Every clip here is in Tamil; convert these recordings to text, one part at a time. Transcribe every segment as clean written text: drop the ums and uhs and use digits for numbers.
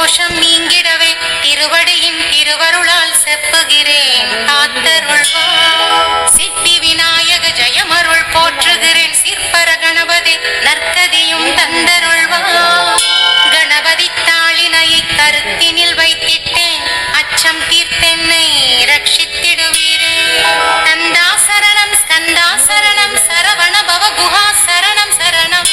கலிதோஷம் நீங்கிடவே திருவடியின் திருவருளால் செப்புகிறேன் காத்தருள்வாய். சித்தி விநாயக ஜெயமருள் போற்றுகிறேன் சிற்பர கணபதி நற்கதியும் தந்தருள்வாய். கணபதி தாளினையை கருத்தினில் வைத்திட்டேன் அச்சம் தீர்த்தென்னை ரட்சித்திடுவீரே. கந்தா சரணம் ஸ்கந்தா சரணம் சரவண பவ குஹா சரணம் சரணம்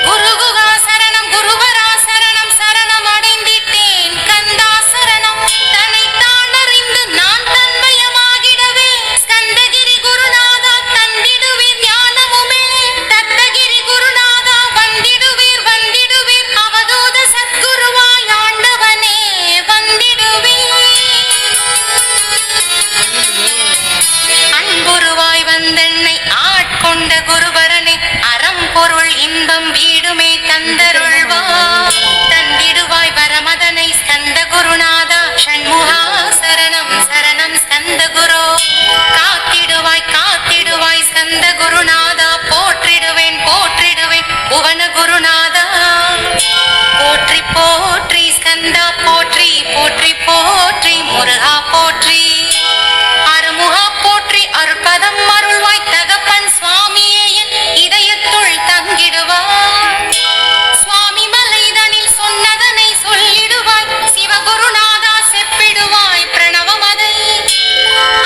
குருகுகா சரணம் குருவரா சரணம் சரணம் அடைந்திட்டேன் கந்தா சரணம். தன்னைத்தான் அறிந்து நான் தன்மயமாகிடவே ஸ்கந்தகிரி குருநாதா தந்திடுவீர் ஞானமுமே. தத்தகிரி குருநாதா வந்திடுவீர் வந்திடுவீர் அவதூத சத்குருவாய் ஆண்டவனே வந்திடுவீர். அன்புருவாய் வந்தென்னை ஆட்கொண்ட குருவரனே அறம் பொருள் இன்பம் வீடுமே தந்தருள்வாய். தந்திடுவாய் வரமதனை ஸ்கந்த குருநாதா ஷண்முகா சரணம் சரணம் ஸ்கந்த குரு. காத்திடுவாய் காத்திடுவாய் ஸ்கந்த குருநாதா போற்றிடுவேன் போற்றிடுவேன் புவன குருநாதா. போற்றி போற்றி ஸ்கந்தா போற்றி போற்றி போற்றி முருகா போற்றி அருமுகா போற்றி அருட்பதம் அருள்வாய் தகப்பன் சுவாமியே என் இதயத்துள் தங்கிடுவாய். சுவாமி மலைதனில் சொன்னதனை சொல்லிடுவாய் சிவகுருநாதா செப்பிடுவாய் பிரணவமதை.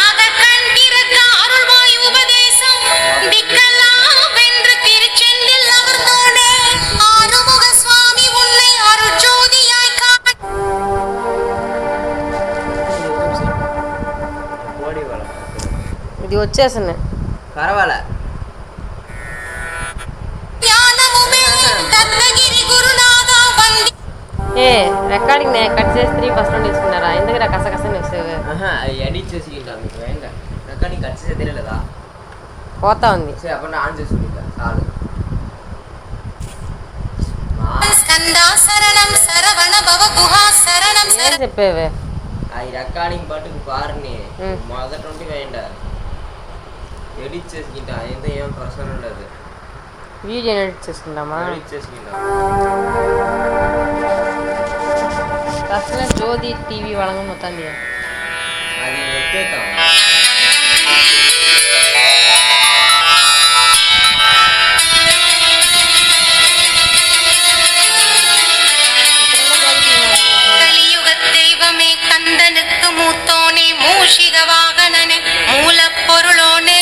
அகக்கண் திறக்க அருள்வாய் உபதேசம் திக்கெல்லாம் வென்று திருச்செந்தில் அமர்ந்தோனே ஆறுமுக சுவாமி உன்னை அருட்ஜோதியாய் காண. ఇది వచ్చేసాను పర్వాలే. ఏ రికార్డింగ్ నేను కట్ చేసి 3 ఫస్ట్ తీసుకున్నారా ఎందుకు కసకస వేసేవి ఎడిట్ చేసుకుంటా మీకు వేయండి. రికార్డింగ్ కట్ చేసే తెలియలేదా పోతా ఉంది సరే అప్పుడు ఆన్ చేసుకుంటా చాలు. స్కందా శరణం సరవణ భవ గుహా శరణం ఏం చెప్పేవే ఈ రికార్డింగ్ బట్టి బార్ని మొదటి నుండి వేయండి. ఎడిట్ చేసుకుంటా అయితే ఏం ప్రశ్న ఉండదు. Video edit చేసుకుంటామా? ఎడిట్ చేసుకుంటా. ஃபஸ்ட்டில் ஜோதி டிவி வழங்கும் மொத்தாந்தியா அது எத்தேத்தான் கலியுகத் தெய்வமே கந்தனுக்கு மூத்தோனே மூஷிக வாகனனே மூலப்பொருளோனே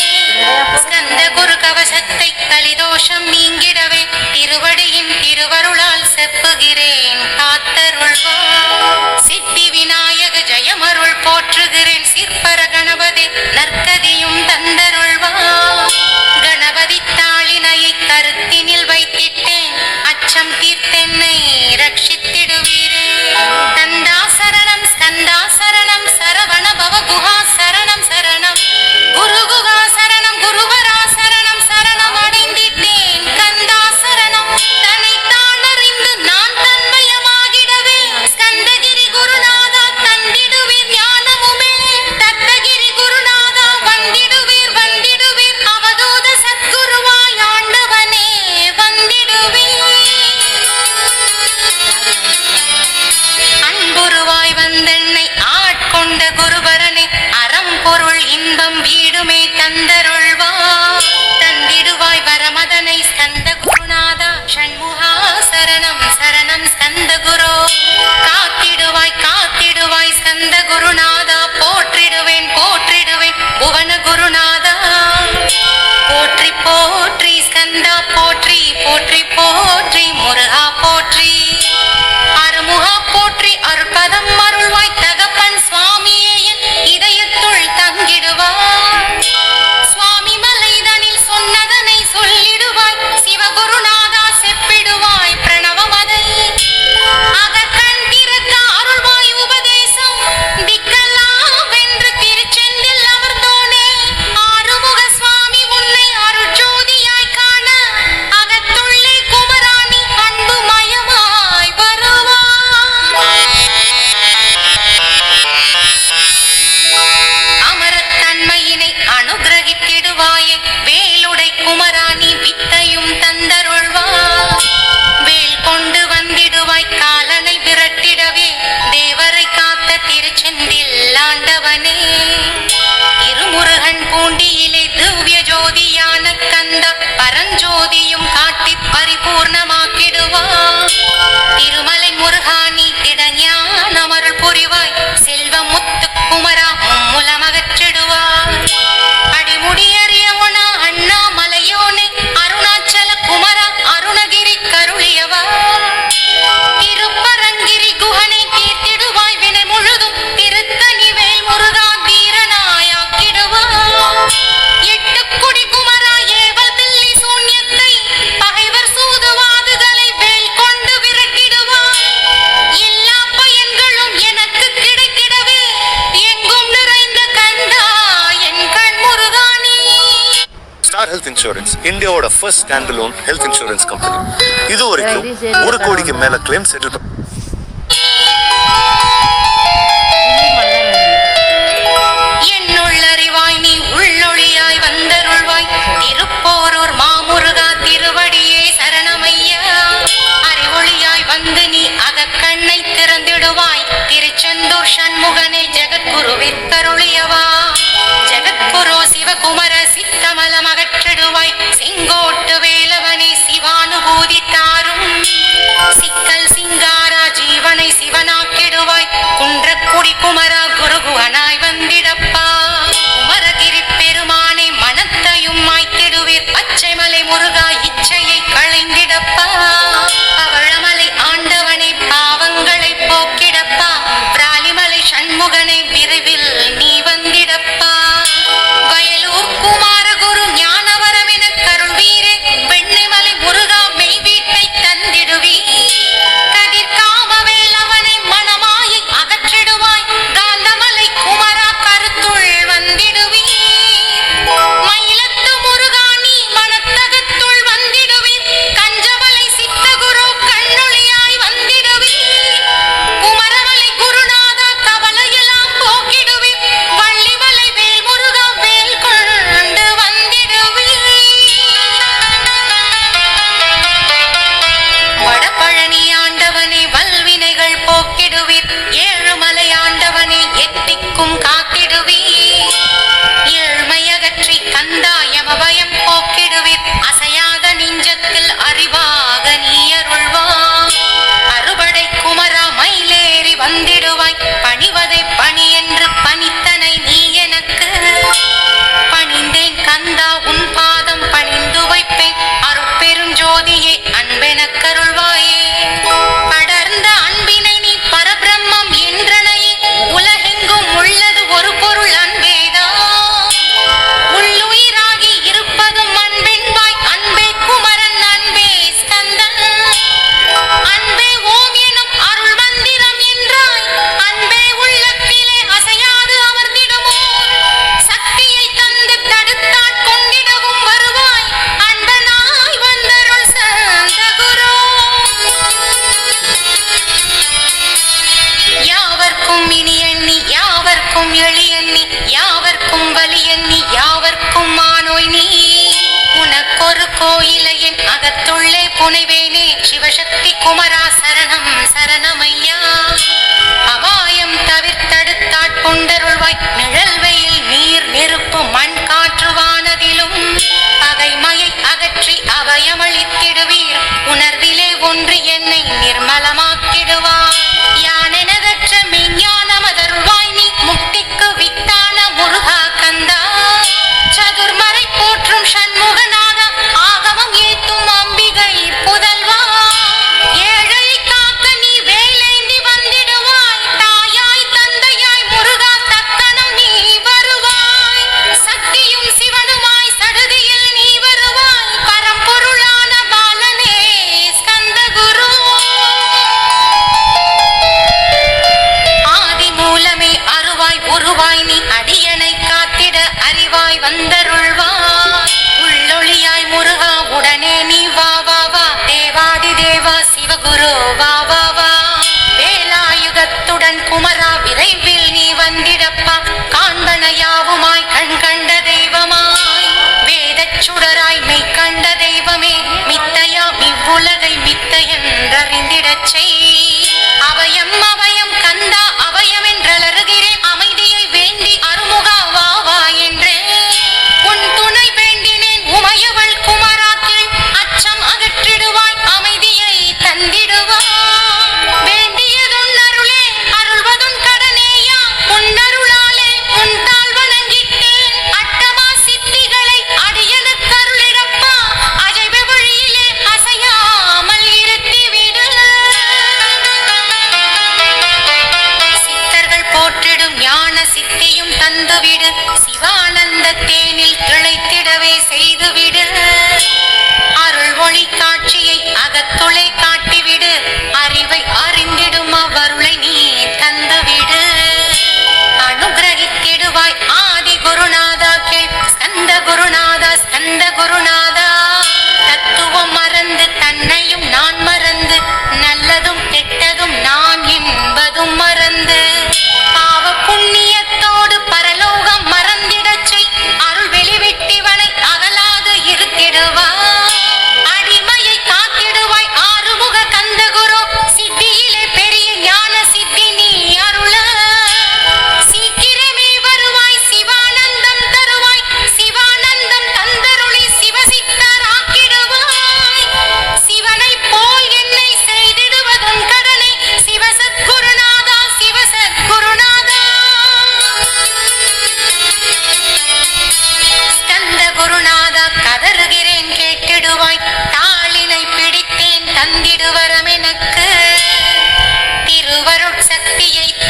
ஸ்கந்த குரு கவசத்தை கலிதோஷம் நீங்கிடவே திருவடியின் திருவருளால் செப்புகிறேன் காத்தருள்வாய். சித்தி விநாயக ஜெயமருள் போற்றுகிறேன் சிற்பர கணபதி நற்கதியும் தந்தருள்வாய். கணபதி தாளினையை கருத்தினில் வைத்திட்டேன் அச்சம் தீர்த்தென்னை ரட்சித்திடுவீரே. கந்தா சரணம் ஸ்கந்தா சரணம் சரவண பவ குஹா சரணம் சரணம் குருகுகா சரணம் குருவரா சரணம் சரணம் அடைந்திட்டேன் கந்தா சரணம். தன்னைத்தான் அறிந்து நான் தன்மயமாகிடவே ஸ்கந்தகிரி குருநாதா எழிலே திவ்ய ஜோதியான கந்த பரஞ்சோதியும் காட்டி பரிபூர்ணமாக்கிடுவார். திருமலை முருகானி திடஞான அருள் புரிவாய். செல்வ முத்து குமரா மும்முலமகற்றிடுவார். அடிமுடியறியவனா அண்ணாமலையோனே அருணாச்சல குமரா அருணகிரி கருளியவா. திருப்பரங்கிரி குஹனை தீர்த்திடுவாய் வினை முழுதும். திருத்தணி வேல் முருகா வீரனாயாக்கிடுவார். எட்டுக்குடி குமரா ஏவல் பில்லி சூன்யத்தை பகைவர் சூதுவாதுகளை வேல் கொண்டு விரட்டிடுவார். எல்லா பயன்களும் எனக்கு கிடைத்திடவே எங்கும் நிறைந்த கண்டா என் கண் முருகானே. ஸ்டார் ஹெல்த் இன்சூரன்ஸ் இந்தியாவோட first standalone health insurance company. இது வரைக்கும் 1 கோடிக்கு மேல கிளைம் செட்டில். என்னுள்ளறிவாய் நீ உள்ளொளியாய் வந்தருள்வாய். திருப்போரூர் மாமுருகா திருவடியே சரணமையா. அறிவொளியாய் வந்து நீ அகக்கண்ணை திறந்திடுவாய். திருச்செந்தூர் சண்முகனே ஜெகத்குருவே கருளியவா. ஜெகத்குரு சிவகுமர சித்தமலம் அகற்றிடுவாய். செங்கோட்டு வேலவனே சிவானுபூதி தாரும். சிக்கல் சிங்காரா ஜீவனை சிவனாக்கிடுவாய். குன்றக்குடி குமரா குருகுவனாய் வந்திடப்பா. குமரகிரி பெருமானை மனத்தையும் மாய்த்திடுவீர். பச்சைமலை முருகா இச்சையை களைந்திடப்பா. பவழமலை ஆண்டவனை பாவங்களை போக்கிடப்பா. பிராலிமலை சண்முகனை விரைவில் நீ வந்திடப்பா. வயலூர் குமாரகுரு ஞானவரமென கருள்வீரே. வெண்ணைமலை முருகா மெய் வீட்டை தந்திடுவீ. கதிர்காமவேலவனை மனமாயை அகற்றிடுவாய். காந்தமலை குமரா கருத்துள் வந்திடுவீ. மயிலத்து முருகா நீ மனத்தகத்துள் வந்திடுவீர். கஞ்சமலை சித்தகுரு கண்ணொளியாய் வந்திடுவீ. குமரமலை குருநாதா கவலையெல்லாம் போக்கிடுவீர். வள்ளிமலை வேல் முருகா வேல் கொண்டு வந்திடுவீர். வடபழனி ஆண்டவனே வல்வினைகள் போக்கிடுவீர். ஏழுமலை ஆண்டவனே எத்திக்கும் காத்திடுவீர். ஏழ்மையகற்றி கந்தாயமபயம் போக்கிடுவீர். அசையாத நெஞ்சத்தில் அறிவாக நீ அருள்வாய். அறுபடை குமரா மயிலேறி வந்திடுவாய். பணிவதை பணி என்று பணித்தனை நீ எனக்கு. பணிந்தேன் கந்தா உன் பாதம் பணிந்து வைப்பேன். அருட்பெரும் ஜோதியே அன்பெனக்கருள்வாயே. படர்ந்த அன்பினை நீ பரபிரம்மம் என்றனையே. உலகெங்கும் உள்ளது ஒரு பொருள் அன்பேதான். உள்ளுயிராகி இருப்பதும் அன்பென்பாய். அன்பே குமரன் அன்பே ஸ்கந்தன். அன்பே ஓம் எனும் அருள் மந்திரம் என்றாய். அன்பே உள்ளத்திலே அசையாது அமர்ந்திடுமோ. சக்தியை தந்து தடுத்தாட் கொண்டிடவும் வருவாய். அன்பனாய் வந்தருள் சந்தகுரு. யாவர்க்கும் இனி எண்ணி யாவர்க்கும் எளி எண்ணி யாவர்க்கும் வலி எண்ணி யாவர்க்கும் மானோய் நீ. உனக்கொரு கோயிலை என் அகத்துள்ளே புனைவேனே. சிவசக்தி குமரா சரணம் சரணமையா. அபாயம் தவிர்த்தடுத்தாட் கொண்டருள்வாய். நிழல் வெயில் நீர் நெருப்பு மண் காற்று வானதிலும் பகைமையை அகற்றி அபயமளித்திடுவீர். உணர்விலே ஒன்று என்னை நிர்மலமாக்கிடுவார். யானெனதற்ற மெஞ்ஞானமதருள்வாய் நீ. முக்திக்கு வித்தான முருகா கந்தா. சதுர்மறை போற்றும் சண்முகநாதா. ஆகமம் ஏத்தும் அம்பிகை புதல்வா. ஏழையை காக்க நீ வேலேந்தி வந்திடுவாய். தாயாய் தந்தையாய் முருகா தக்கனம் நீ வருவாய். சக்தியும் சிவனுமாய் சடுதியில் நீ வருவாய். பரம்பொருளான பாலனே ஸ்கந்தகுரு. ஆதி மூலமே அருவாய் உருவாய் நீ. அடியனை காத்திட அறிவாய் வந்தருள்வாய். உள்ளொளியாய் முருகா உடனே நீ வா வா வா. தேவாதி தேவா சிவகுரு வா வா வா. வேலாயுதத்துடன் குமரா விரைவில் நீ வந்திடப்பா. காண்பனையாவுமாய் கண் கண்ட தெய்வமாய். வேதச் சுடராய் மெய் கண்ட தெய்வமே. மித்தையா இவ்வுலகை மித்தை என்றறிந்திடச் செய். அபயம் அபயம் கந்தா அபயம் என்றலறுகிறேன். அமைதியை வேண்டி அருமுகா வா வா என்றே. உன்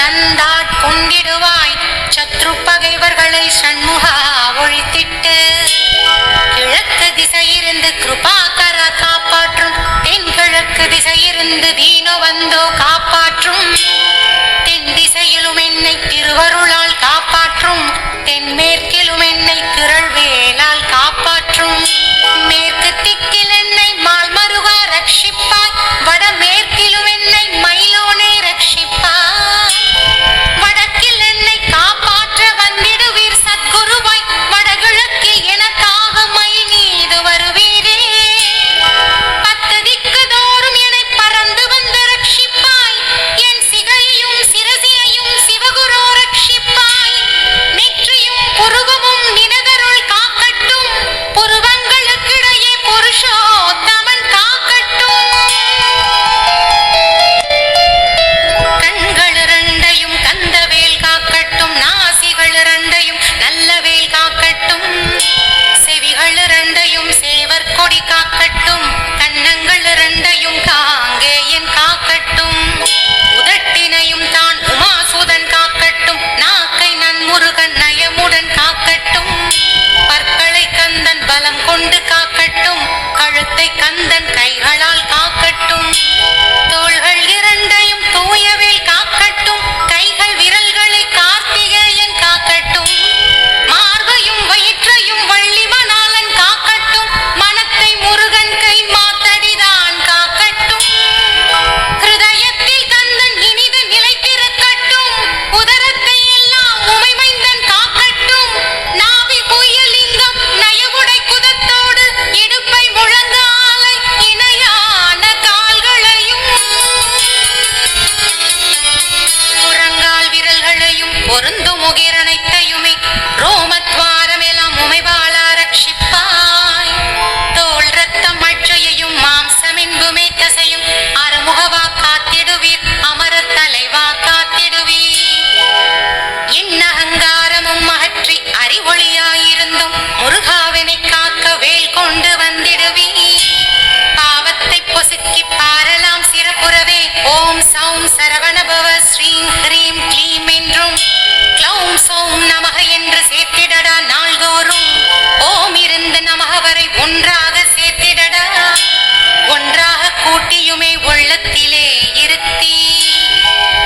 தந்தாட் கொண்டிடுவாய் சத்ரு பகைவர்களை சண்முகா ஒழித்திட்டு கிழக்கு திசையிருந்து கிருபாகர காப்பாற்றும் தென்கிழக்கு திசையிருந்து தீனோ வந்தோ காப்பாற்றும் தென் திசையிலும் என்னை திருவருளால் காப்பாற்றும் தென்மேற்கிலும் என்னை திரள்வேலால் காப்பாற்றும் மேற்கு திக்கில் என்னை மால்மருகா ரட்சிப்பாய் வடமேற்கிலும் என்னை மயிலோனே ரட்சிப்பாய் வடக்கில் என்னை காப்பாற்ற வந்திடுவீர் சத்குருவாய் வடகிழக்கில் எனக்காக மயில் மீது வருவீரே பத்து திக்கு தோறும் என்னை பறந்து வந்து ரட்சிப்பாய் என் சிகையையும் சிரசியையும் சிவகுரு ரட்சிப்பாய் நெற்றியும் புருவமும் நினதருள் காக்கட்டும் புருவங்களுக்கிடையே புருஷோத்தமன் காக்கட்டும் கண்கள் இரண்டையும் கந்தவேல் காக்கட்டும் நாசிகள் இரண்டையும் நல்லவேல் காக்கட்டும் செவிகள் இரண்டையும் சேவர் கொடி காக்கட்டும் கன்னங்கள் இரண்டையும் காங்கேயன் காக்கட்டும் உதட்டினையும் தான் உமாசுதன் காக்கட்டும் நாக்கை நன்முருகன் நயமுடன் காக்கட்டும் பற்களை கந்தன் பலம் கொண்டு காக்கட்டும் கழுத்தை கந்தன் கைகளால் காக்கட்டும் தோள்கள் இரண்டையும் தூயவேல் காக்கட்டும் கைகள் விரல்களை கார்த்திகேயன் காக்கட்டும் மார்பையும் வயிற்றையும் வள்ளிமணாளன் காக்கட்டும் மனத்தை முருகன் கை மாத்தடிதான் காக்கட்டும் ஹிருதயத்தில் கந்தன் இனிது நிலைத்திருக்கட்டும் உதரத்தை எல்லாம் உமைமைந்தன் காக்கட்டும் நாவி புயலிங்கம் நயவுடை குதத்தோடு இடுப்பை முழங்காலை இணையான கால்களையும் புறங்கால் விரல்களையும் பொருந்தும் முகிரனைத்தையுமே ரோமத்வாரம் எல்லாம் உமைவாளா ரட்சிப்பாய் தோல் ரத்தம் அட்சையையும் மாம்சமென்புமே தசையும் அறுமுகவா காத்திடுவீர் அமரர் தலைவா காத்திடுவீர் என் அகங்காரமும் அகற்றி அறிவொளியாயிருந்தும் முருகாவினை காக்க வேல் கொண்டு வந்திடுவீர் பாவத்தை பொசுக்கி பாரலாம் சிறப்புறவே ஓம் சௌம் சரவணபவ ஸ்ரீம் ஹ்ரீம் க்ளீம் என்றும் க்ளௌம் சௌம் நமக என்று சேர்த்திடடா நாள்தோறும் ஓம் இருந்து நமக வரை ஒன்றாக சேர்த்திடடா ஒன்றாக கூட்டியுமே உள்ளத்திலே இருத்தி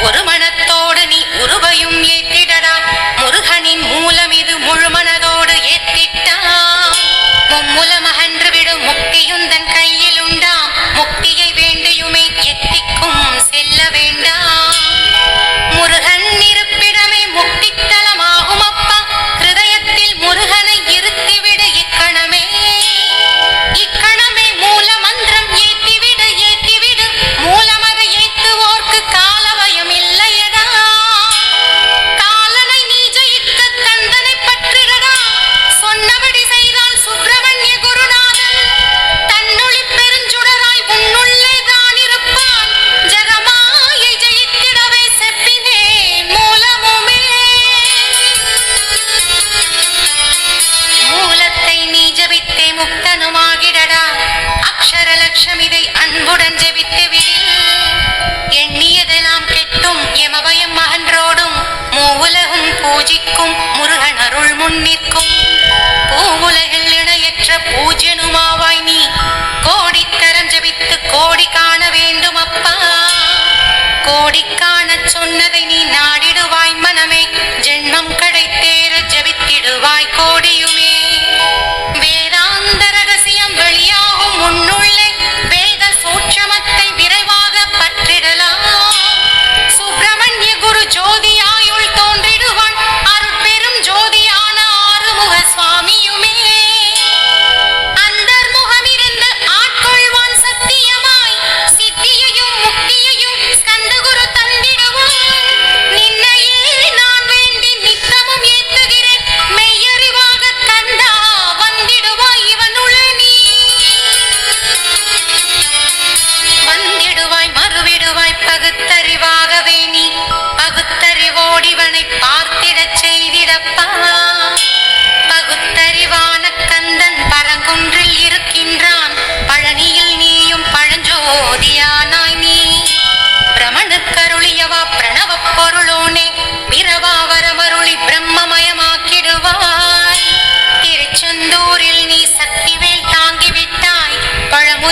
ஒரு மனத்தோடு நீ உருவையும் ஏத்திடடா முருகனின் மூலம் இது முழுமனதோடு ஏத்திட்டா மும்முலமகன்று விடும் முக்தியுந்தன் கையில் உண்டாம் முக்தியை வேண்டியுமே எத்திக்கும் செல்ல வேண்டாம் முருகன் இருப்பிடமே முக்தித்தலமாகும் அப்பா ஹிருதயத்தில் முருகனை இருத்திவிடு இக்கணமே இக்கணமே மூல மந்திரம் ஏத்திவிடு மூலமதை ஏத்துவோர்க்கு காலவயம் இல்லையடா காலனை நீ ஜெயிக்க கந்தனை பற்றிடடா சொன்னபடி செய்தால் சுப்பிரமணிய குருநாதன்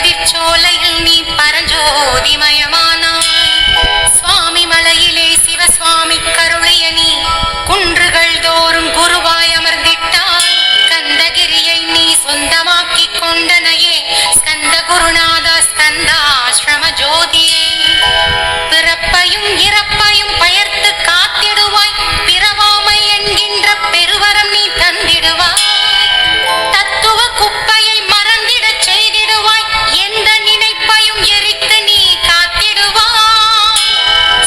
கதிர் சோலையில் நீ பரஞ்சோதிமயமானாய். சுவாமி மலையிலே சிவசுவாமி கருளிய நீ குன்றுகள் தோறும் குருவாய் அமர்ந்திட்டாய். கந்தகிரியை நீ சொந்தமாக்கிக் கொண்டனையே ஸ்கந்த குருநாத ஸ்கந்தாசிரம ஜோதியே. பிறப்பையும் இறப்பையும் பயர்த்து காத்திடுவாய். பிறவாமை என்கின்ற பெருவரம் நீ தந்திடுவாய். தத்துவ குப்பையை மறந்திடச் செய்திடுவாய். எந்த நினைப்பையும் எரித்து நீ காத்திடுவாய்.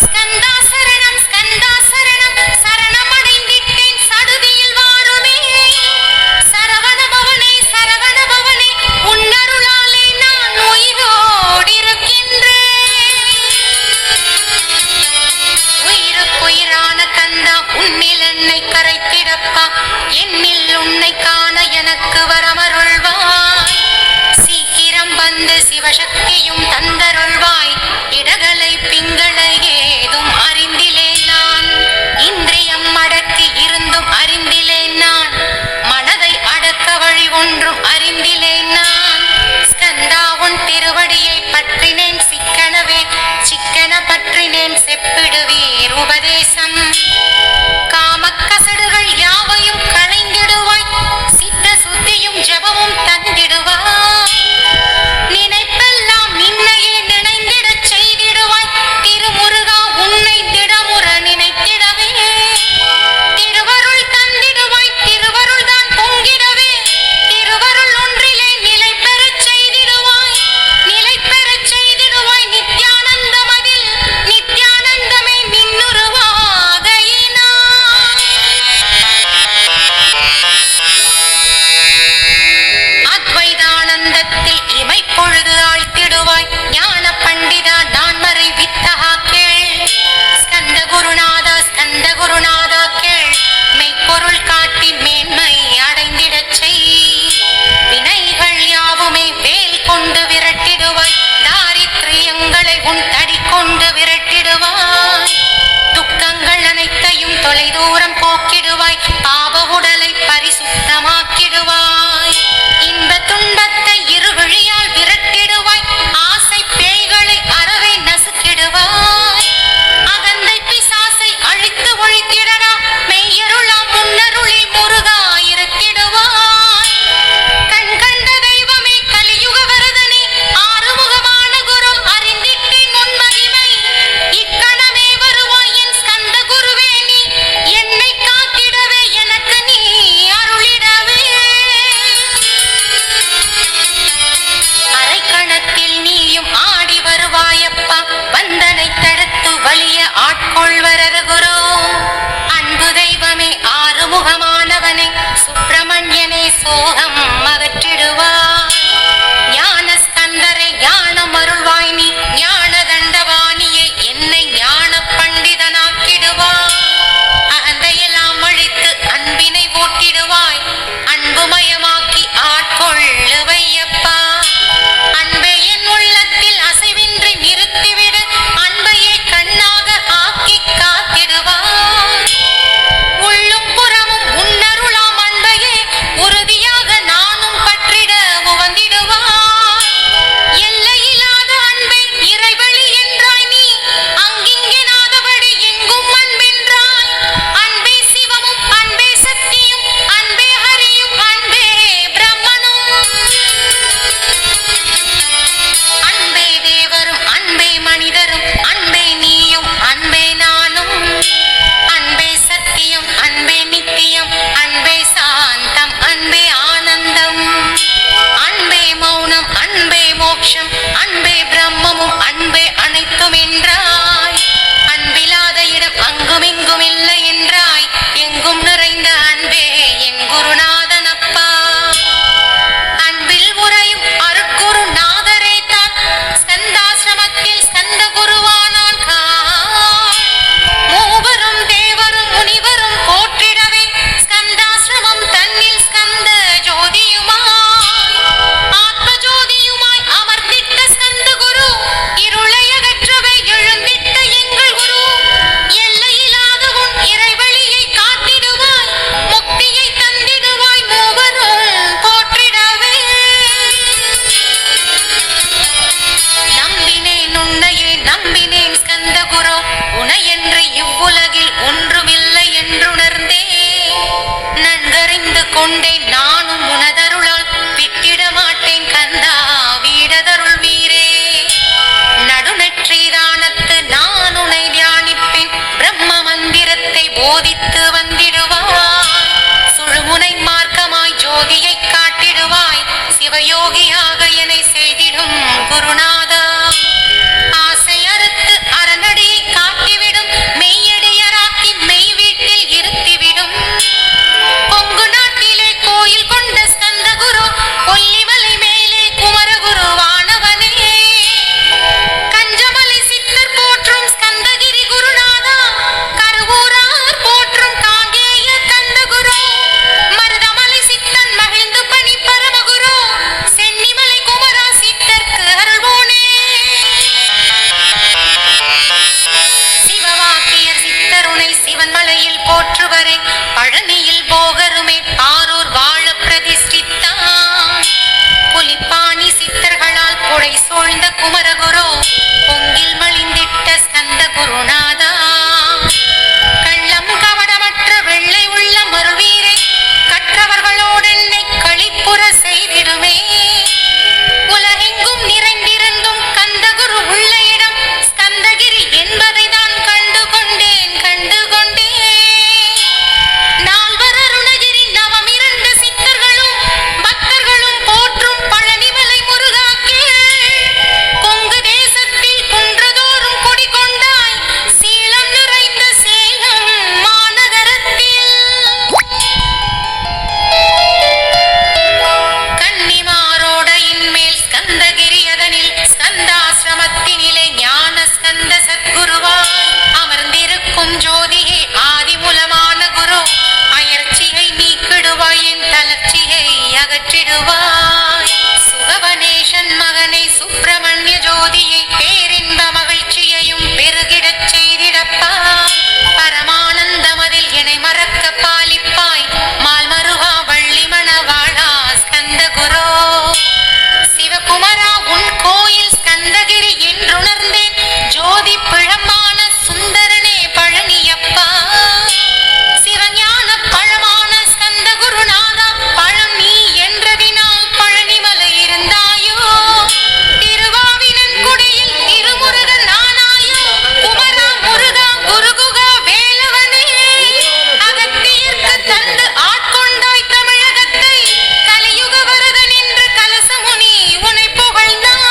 ஸ்கந்தா சரணம் ஸ்கந்தா சரணம் சரணமடைந்திட்டேன் சடுதியில் வாருமே. சரவண பவனே சரவண பவனே உன்னருளாலே நான் உயிரோடிருக்கின்றேன். உயிருக்குயிரான கந்தா உன்னில் என்னை கரைத்திடப்பா. என்னில் உன்னை காண எனக்கு வரமருள்வாய். சீக்கிரம் வந்து சிவசக்தியும் தந்தருள்வாய். இடகளை பிங்களை ஏதும் அறிந்திலேன் நான். இந்திரியம் அடக்கி இருந்தும் அறிந்திலேன் நான். மனதை அடக்க வழி ஒன்றும் அறிந்திலேன் நான். ஸ்கந்தா உன் திருவடியை பற்றினேன் சிக்கனவே சிக்கன பற்றினேன் செப்பிடுவீர் உபதேசம். காமக்கசடுகள் யாவையும் களைந்திடுவாய். சித்த சுத்தியும் ஜபமும் தந்திடுவாய். நினைப்பெல்லாம் நின்னையே நினைந்திடச் செய்திடுவாய். திருமுருகா உன்னை திடமுற நினைத்திடவே திருவருள் தந்திடுவாய். திருவருள் தான் பொங்கிடவே திருவருள் ஒன்றிலே நிலை பெறச் செய்திடுவாய். நிலை பெறச் செய்திடுவாய். நித்யானந்தமதில் நித்யானந்தமே நின்னுருவாகையினாய். அத்வைதானந்தத்தில் இமைப்பொழுது ஆழ்த்திடுவாய். ஞான பண்டிதா நான் மறை வித்தகா கேள். ஸ்கந்த குருநாதா ஸ்கந்த குருநாதா கேள். மெய்ப்பொருள் காட்டி மேன்மை அடைந்திடச் செய். வினைகள் யாவுமே வேல் கொண்டு விரட்டிடுவாய். தாரித்ரியங்களை உன் தடி கொண்டு விரட்டிடுவாய். துக்கங்கள் அனைத்தையும் தொலைதூரம் போக்கிடுவாய். பாவ உடலை பரிசுத்தமாக்கிடுவாய். இன்ப துன்பத்தை இருவிழியால் விரட்டிடுவாய். ஆசை பேய்களை அறவே நசுக்கிடுவாய். அகந்தை பிசாசை அழித்து ஒழித்திடடா. மெய்யருளாம் முன்னருளில் முருகா இருத்திடுவாய். கண் கண்ட தெய்வமே கலியுக வரதனே ஆறுமுகமான குரு அறிந்திட்டேன் உன் மகிமை. இக்கணமே வருவாய் என் ஸ்கந்த குருவே நீ என்னை காத்திடவே எனக்கு நீ அருளிடவே. அரைக்கணத்தில் நீயும் ஆடி வருவாயப்பா. வந்தனை தடுத்து வலிய ஆட்கொள்வரது குரு. அன்பு தெய்வமே ஆறுமுகமானவனே சுப்பிரமணியனே சோகம் அகற்றிடுவாய். ஞான ஸ்கந்தரை ஞானம் அருள்வாய் நீ. ஞான தண்டவாணியே என்னை ஞான பண்டிதனாக்கிடுவாய். அகந்தையெல்லாம் அழித்து அன்பினை ஊட்டிடுவாய். அன்புமயமாக்கி ஆட்கொள்ளுவையப்பா. அன்பே என் உள்ளத்தில் அசைவின்றி நிறுத்திவிடு. அன்பையே கண்ணாக ஆக்கி காத்திடுவாய். உள்ளும் புறமும் உன்னருளாம் அன்பையே உறுதியாக நான் சிவயோகியாக என்னை செய்திடும் குருநாதா. ஆசை அறுத்து அறநடியை காட்டிவிடும், மெய்யடியராக்கி மெய் வீட்டில் இருத்திவிடும். கொங்கு நாட்டிலே கோயில் கொண்ட ஸ்கந்த குரு, கொல்லிமலை மேலே குமரகுரு வானவனே. கஞ்சமலை சித்தர் போற்றும் ஸ்கந்தகிரி குருநாதா, கருவூரார் போற்றும் காங்கேய கந்த குரு, மருதமலை சித்தன் மகிழ்ந்து பணி பரமகுரு, சென்னிமலை குமரா சித்தர்க்கு அருள்வோனே. சிவவாக்கியர் சித்தருனை சிவன்மலையில் போற்றுவரே, பழனியில் போகருமே பாரூர் வாழ பிரதிஷ்டித்தான். புலிப்பாணி சித்தர்களால் புடை சூழ்ந்த குமரகுரு, பொங்கில் மலிந்திட்ட ஸ்கந்த குருநாதா. கள்ளம் கவடமற்ற வெள்ளை உள்ள மருவீரை, கற்றவர்களோடு என்னை களிப்புற செய்திடுமே. உலகெங்கும் நிறைந்திருந்தும் கந்தகுரு உள்ள இடம் ஸ்கந்தகிரி என்பதை தான் கண்டுகொண்டேன். நால்வர் அருணகிரி நவமிரண்டு சித்தர்களும் பக்தர்களும் போற்றும் பழனிமலை முருகாக்கே. கொங்கு தேசத்தில் குன்றதோறும் குடிகொண்டாய், சீலம் நிறைந்த சேலம் மாநகரத்தில். கன்னிமாரோடையின் மேல் ஸ்கந்தகிரி, அதனில் ஸ்கந்தாசிரமத்தினிலே ஞான ஸ்கந்த சத்குருவாய் அமர்ந்திருக்கும் ஜோதியே ஆதிமூலமான குரு. அயர்ச்சியை நீக்கிடுவாய், என் தளர்ச்சியை அகற்றிடுவாய். சுகவனேசன் மகனை சுப்பிரமணிய ஜோதியை பேரின்ப மகிழ்ச்சியையும் பெருகிடச் செய்திடப்பா. பரமானந்தமதில் என்னை மறக்க பாலிப்பாய், மால்மருகா வள்ளி மணவாழா ஸ்கந்த குரு. சிவகுமரா உன் கோயில் ஸ்கந்தகிரி என்றுணர்ந்தேன், ஜோதி பிழமான சுந்தரனே பழனியப்பா. சிவஞான பழமான ஸ்கந்த குருநாதா, பழம் நீ என்றதினால் பழனிமலை இருந்தாயோ. திருவாவினன் குடியில் திருமுருகன் ஆனாயோ. குமரா முருகா குருகுகா வேலவனே, அகத்தியர்க்கு தந்து ஆட்கொண்டாய் தமிழகத்தை. கலியுக வரதன் என்று கலசமுனி உனை புகழ்ந்தான்.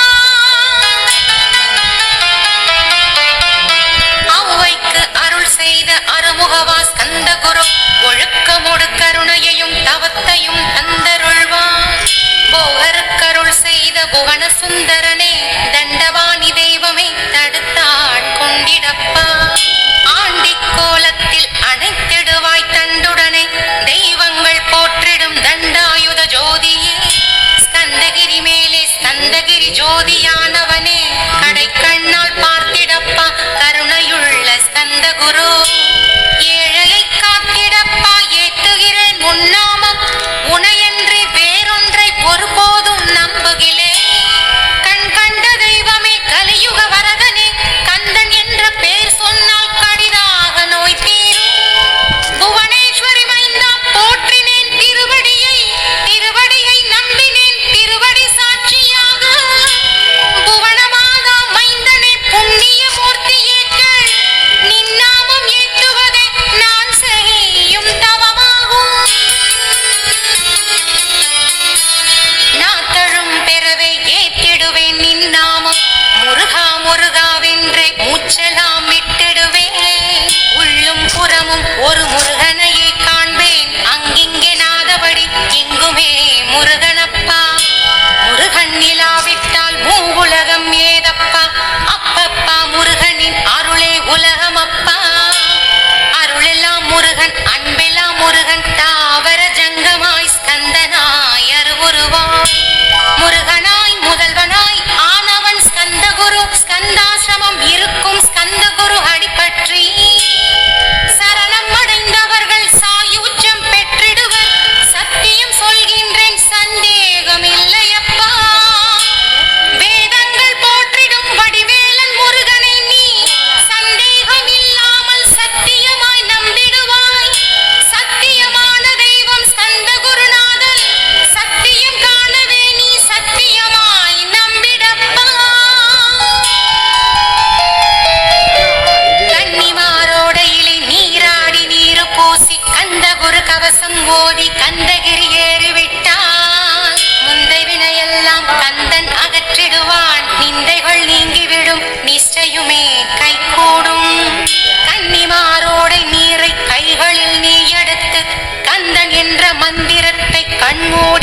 ஔவைக்கு அருள் செய்த அருமுகவா ஸ்கந்த குரு, ஒழுக்கமோடு கருணையையும் தவத்தையும் தந்தருள்வான். போகருக்கருள் செய்த புவன சுந்தரனே, தண்டவாணி தெய்வமே தடுத்தாட்கொண்டிடப்பா. ஆண்டிக் கோலத்தில் அணைத்திடுவாய் தண்டுடனே, தெய்வங்கள் போற்றிடும் தண்டாயுத ஜோதியே. ஸ்கந்தகிரி மேலே ஸ்கந்தகிரி ஜோதியானவனே, கடை கண்ணால் பார்த்திடப்பா கருணையுள்ள ஸ்கந்த குரு. ஏழையை காத்திடப்பா ஏத்துகிறேன் முன்னாமம், உனையன்றி வேறொன்றை ஒருபோதும் நம்புகிலே. கண் கண்ட தெய்வமே கலியுக வரதனே, கந்தன் என்ற பேர் சொன்னால் கடிதாக நோய் தீரும். புவனேஸ்வரி மைந்தா போற்றினேன் திருவடியை, திருவடியை நம்பினேன் திருவடி சாட்சியாக. புவனமாதா மைந்தனே புண்ணிய மூர்த்தி ஏற்கள், நின்னாமம் ஏற்றுவதே நான் செய்யும் தவமாகும். நாத்தழும் பெறவே ஏற்றிடுவேன் நின்னாமம், முருகா முருகாவென்றே மூச்செல்லாம் விட்டிடுவேன். உள்ளும் புறமும் ஒரு முருகனையே காண்பேன், அங்கிங்கே நாதபடி எங்குமே முருகனப்பா. முருகன் நிலாவிட்டால் மூவுலகம் ஏதப்பா. அப்பப்பா முருகனின் அருளே உலகமப்பா. அருளெல்லாம் முருகன், அன்பெல்லாம் முருகன், தாவர ஜங்கமாய் ஸ்கந்தனாய் அருவுருவாய். முருகனாய் முதல்வனாய் ஆனவன் ஸ்கந்த குரு. ஸ்கந்தாசிரமம் இருக்கும் ஸ்கந்த குரு அடிபற்றி சரணம் அடைந்தவர்கள் சாயுஜ்யம் பெற்றிடுவர். சத்தியம் சொல்கின்றேன் சந்தேகம் இல்லையப்பா. வேதங்கள் போற்றிடும் வடிவேலன் முருகனை நீ சந்தேகம் இல்லாமல் சத்தியமாய் நம்பிடுவாய். சத்தியமான தெய்வம் ஸ்கந்த குருநாதன், சத்தியம் காணவே நீ சத்திய கண்மூடி